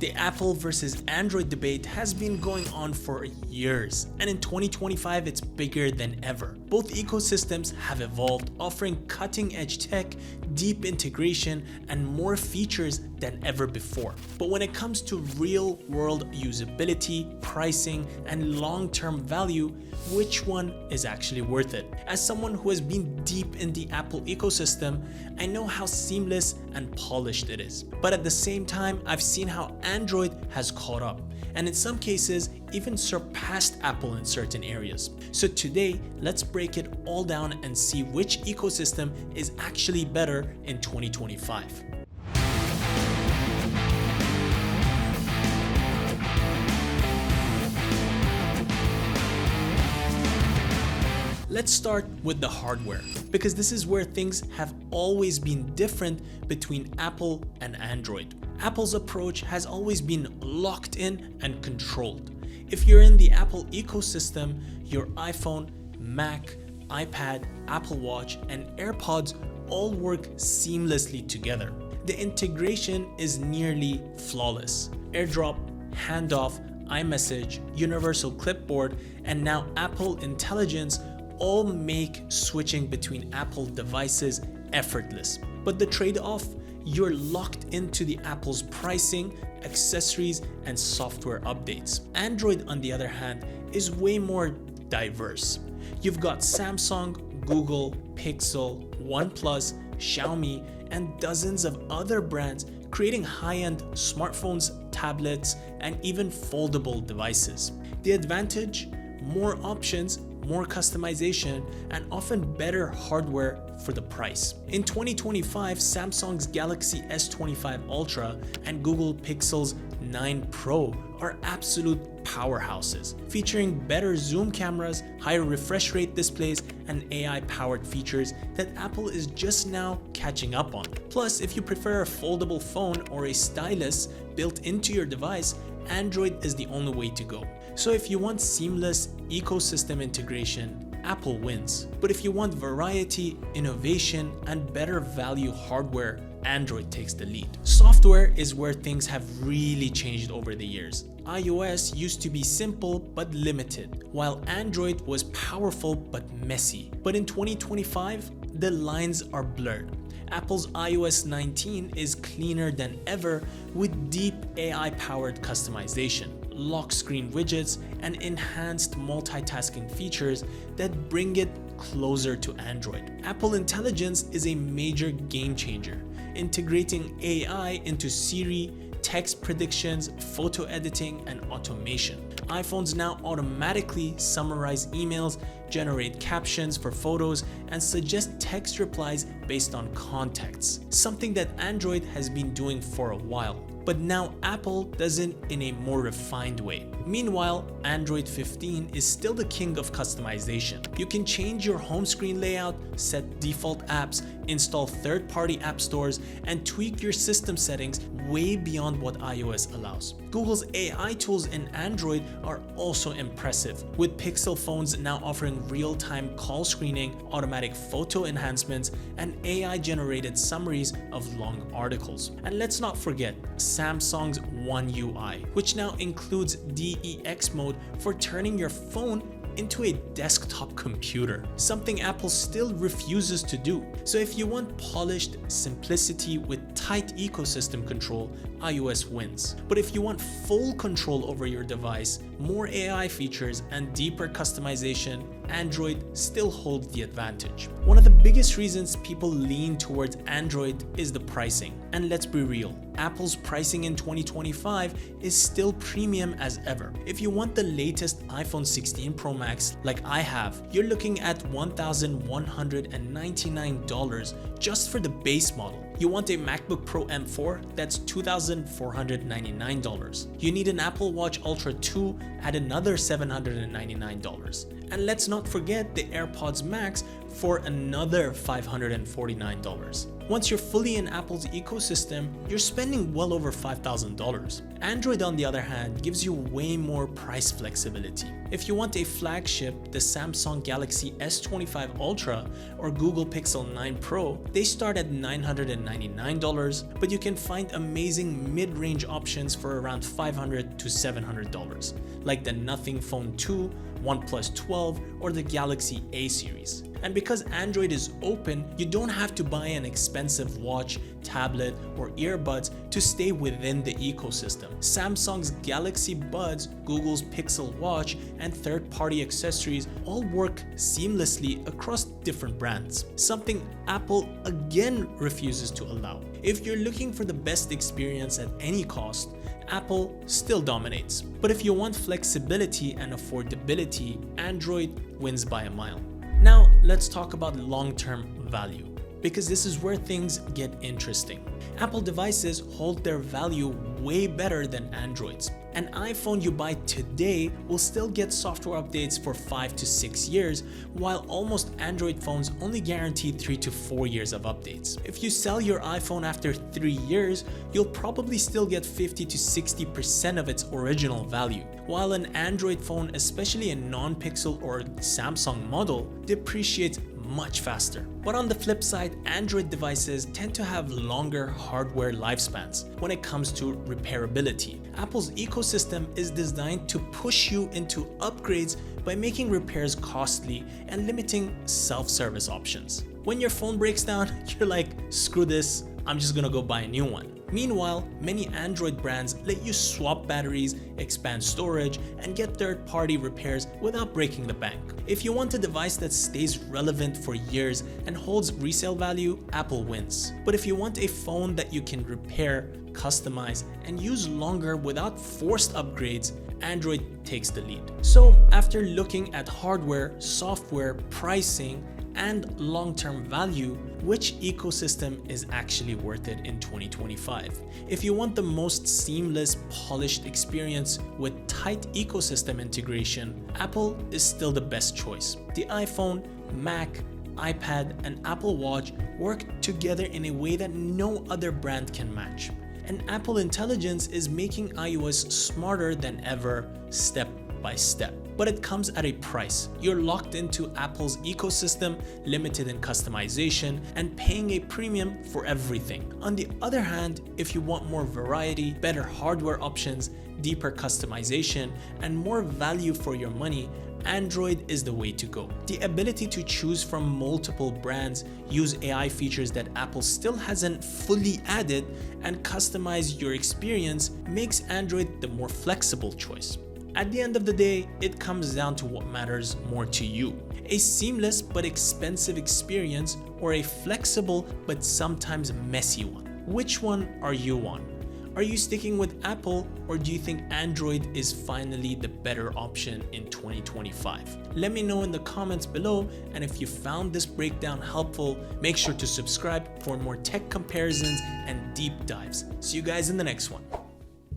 The Apple versus Android debate has been going on for years, and in 2025 it's bigger than ever. Both ecosystems have evolved, offering cutting-edge tech, deep integration, and more features than ever before. But when it comes to real-world usability, pricing, and long-term value, which one is actually worth it? As someone who has been deep in the Apple ecosystem, I know how seamless and polished it is. But at the same time, I've seen how Android has caught up, and in some cases, even surpassed Apple in certain areas. So today, let's break it all down and see which ecosystem is actually better in 2025. Let's start with the hardware, because this is where things have always been different between Apple and Android. Apple's approach has always been locked in and controlled. If you're in the Apple ecosystem, your iPhone, Mac, iPad, Apple Watch, and AirPods all work seamlessly together. The integration is nearly flawless. AirDrop, Handoff, iMessage, Universal Clipboard, and now Apple Intelligence all make switching between Apple devices effortless. But the trade-off? You're locked into the Apple's pricing, accessories, and software updates. Android, on the other hand, is way more diverse. You've got Samsung, Google, Pixel, OnePlus, Xiaomi, and dozens of other brands creating high-end smartphones, tablets, and even foldable devices. The advantage? More options, more customization, and often better hardware for the price. In 2025, Samsung's Galaxy S25 Ultra and Google Pixel's 9 Pro are absolute powerhouses, featuring better zoom cameras, higher refresh rate displays, and AI-powered features that Apple is just now catching up on. Plus, if you prefer a foldable phone or a stylus built into your device, Android is the only way to go. So if you want seamless ecosystem integration, Apple wins. But if you want variety, innovation, and better value hardware, Android takes the lead. Software is where things have really changed over the years. iOS used to be simple but limited, while Android was powerful but messy. But in 2025, the lines are blurred. Apple's iOS 19 is cleaner than ever with deep AI-powered customization, lock screen widgets, and enhanced multitasking features that bring it closer to Android. Apple Intelligence is a major game changer, integrating AI into Siri, text predictions, photo editing, and automation. iPhones now automatically summarize emails, generate captions for photos, and suggest text replies based on context, something that Android has been doing for a while. But now Apple does it in a more refined way. Meanwhile, Android 15 is still the king of customization. You can change your home screen layout, set default apps, install third-party app stores, and tweak your system settings way beyond what iOS allows. Google's AI tools in Android are also impressive, with Pixel phones now offering real-time call screening, automatic photo enhancements, and AI-generated summaries of long articles. And let's not forget Samsung's One UI, which now includes DeX mode for turning your phone into a desktop computer, something Apple still refuses to do. So if you want polished simplicity with tight ecosystem control, iOS wins. But if you want full control over your device, more AI features, and deeper customization, Android still holds the advantage. One of the biggest reasons people lean towards Android is the pricing. And let's be real, Apple's pricing in 2025 is still premium as ever. If you want the latest iPhone 16 Pro Max like I have, you're looking at $1,199 just for the base model. You want a MacBook Pro M4? That's $2,499. You need an Apple Watch Ultra 2 at another $799. And let's not forget the AirPods Max for another $549. Once you're fully in Apple's ecosystem, you're spending well over $5,000. Android, on the other hand, gives you way more price flexibility. If you want a flagship, the Samsung Galaxy S25 Ultra or Google Pixel 9 Pro, they start at $999. $499, but you can find amazing mid-range options for around $500 to $700, like the Nothing Phone 2, OnePlus 12, or the Galaxy A series. And because Android is open, you don't have to buy an expensive watch, tablet, or earbuds to stay within the ecosystem. Samsung's Galaxy Buds, Google's Pixel Watch, and third-party accessories all work seamlessly across different brands, something Apple again refuses to allow. If you're looking for the best experience at any cost, Apple still dominates. But if you want flexibility and affordability, Android wins by a mile. Now, let's talk about long-term value, because this is where things get interesting. Apple devices hold their value way better than Android's. An iPhone you buy today will still get software updates for 5 to 6 years, while almost Android phones only guarantee 3 to 4 years of updates. If you sell your iPhone after 3 years, you'll probably still get 50 to 60% of its original value, while an Android phone, especially a non-Pixel or Samsung model, depreciates much faster. But on the flip side, Android devices tend to have longer hardware lifespans when it comes to repairability. Apple's ecosystem is designed to push you into upgrades by making repairs costly and limiting self-service options. When your phone breaks down, you're like, screw this, I'm just gonna go buy a new one. Meanwhile, many Android brands let you swap batteries, expand storage, and get third-party repairs without breaking the bank. If you want a device that stays relevant for years and holds resale value, Apple wins. But if you want a phone that you can repair, customize, and use longer without forced upgrades, Android takes the lead. So after looking at hardware, software, pricing, and long-term value, which ecosystem is actually worth it in 2025? If you want the most seamless, polished experience with tight ecosystem integration, Apple is still the best choice. The iPhone, Mac, iPad, and Apple Watch work together in a way that no other brand can match. And Apple Intelligence is making iOS smarter than ever, step by step. But it comes at a price. You're locked into Apple's ecosystem, limited in customization, and paying a premium for everything. On the other hand, if you want more variety, better hardware options, deeper customization, and more value for your money, Android is the way to go. The ability to choose from multiple brands, use AI features that Apple still hasn't fully added, and customize your experience makes Android the more flexible choice. At the end of the day, it comes down to what matters more to you. A seamless but expensive experience, or a flexible but sometimes messy one. Which one are you on? Are you sticking with Apple, or do you think Android is finally the better option in 2025? Let me know in the comments below, and if you found this breakdown helpful, make sure to subscribe for more tech comparisons and deep dives. See you guys in the next one.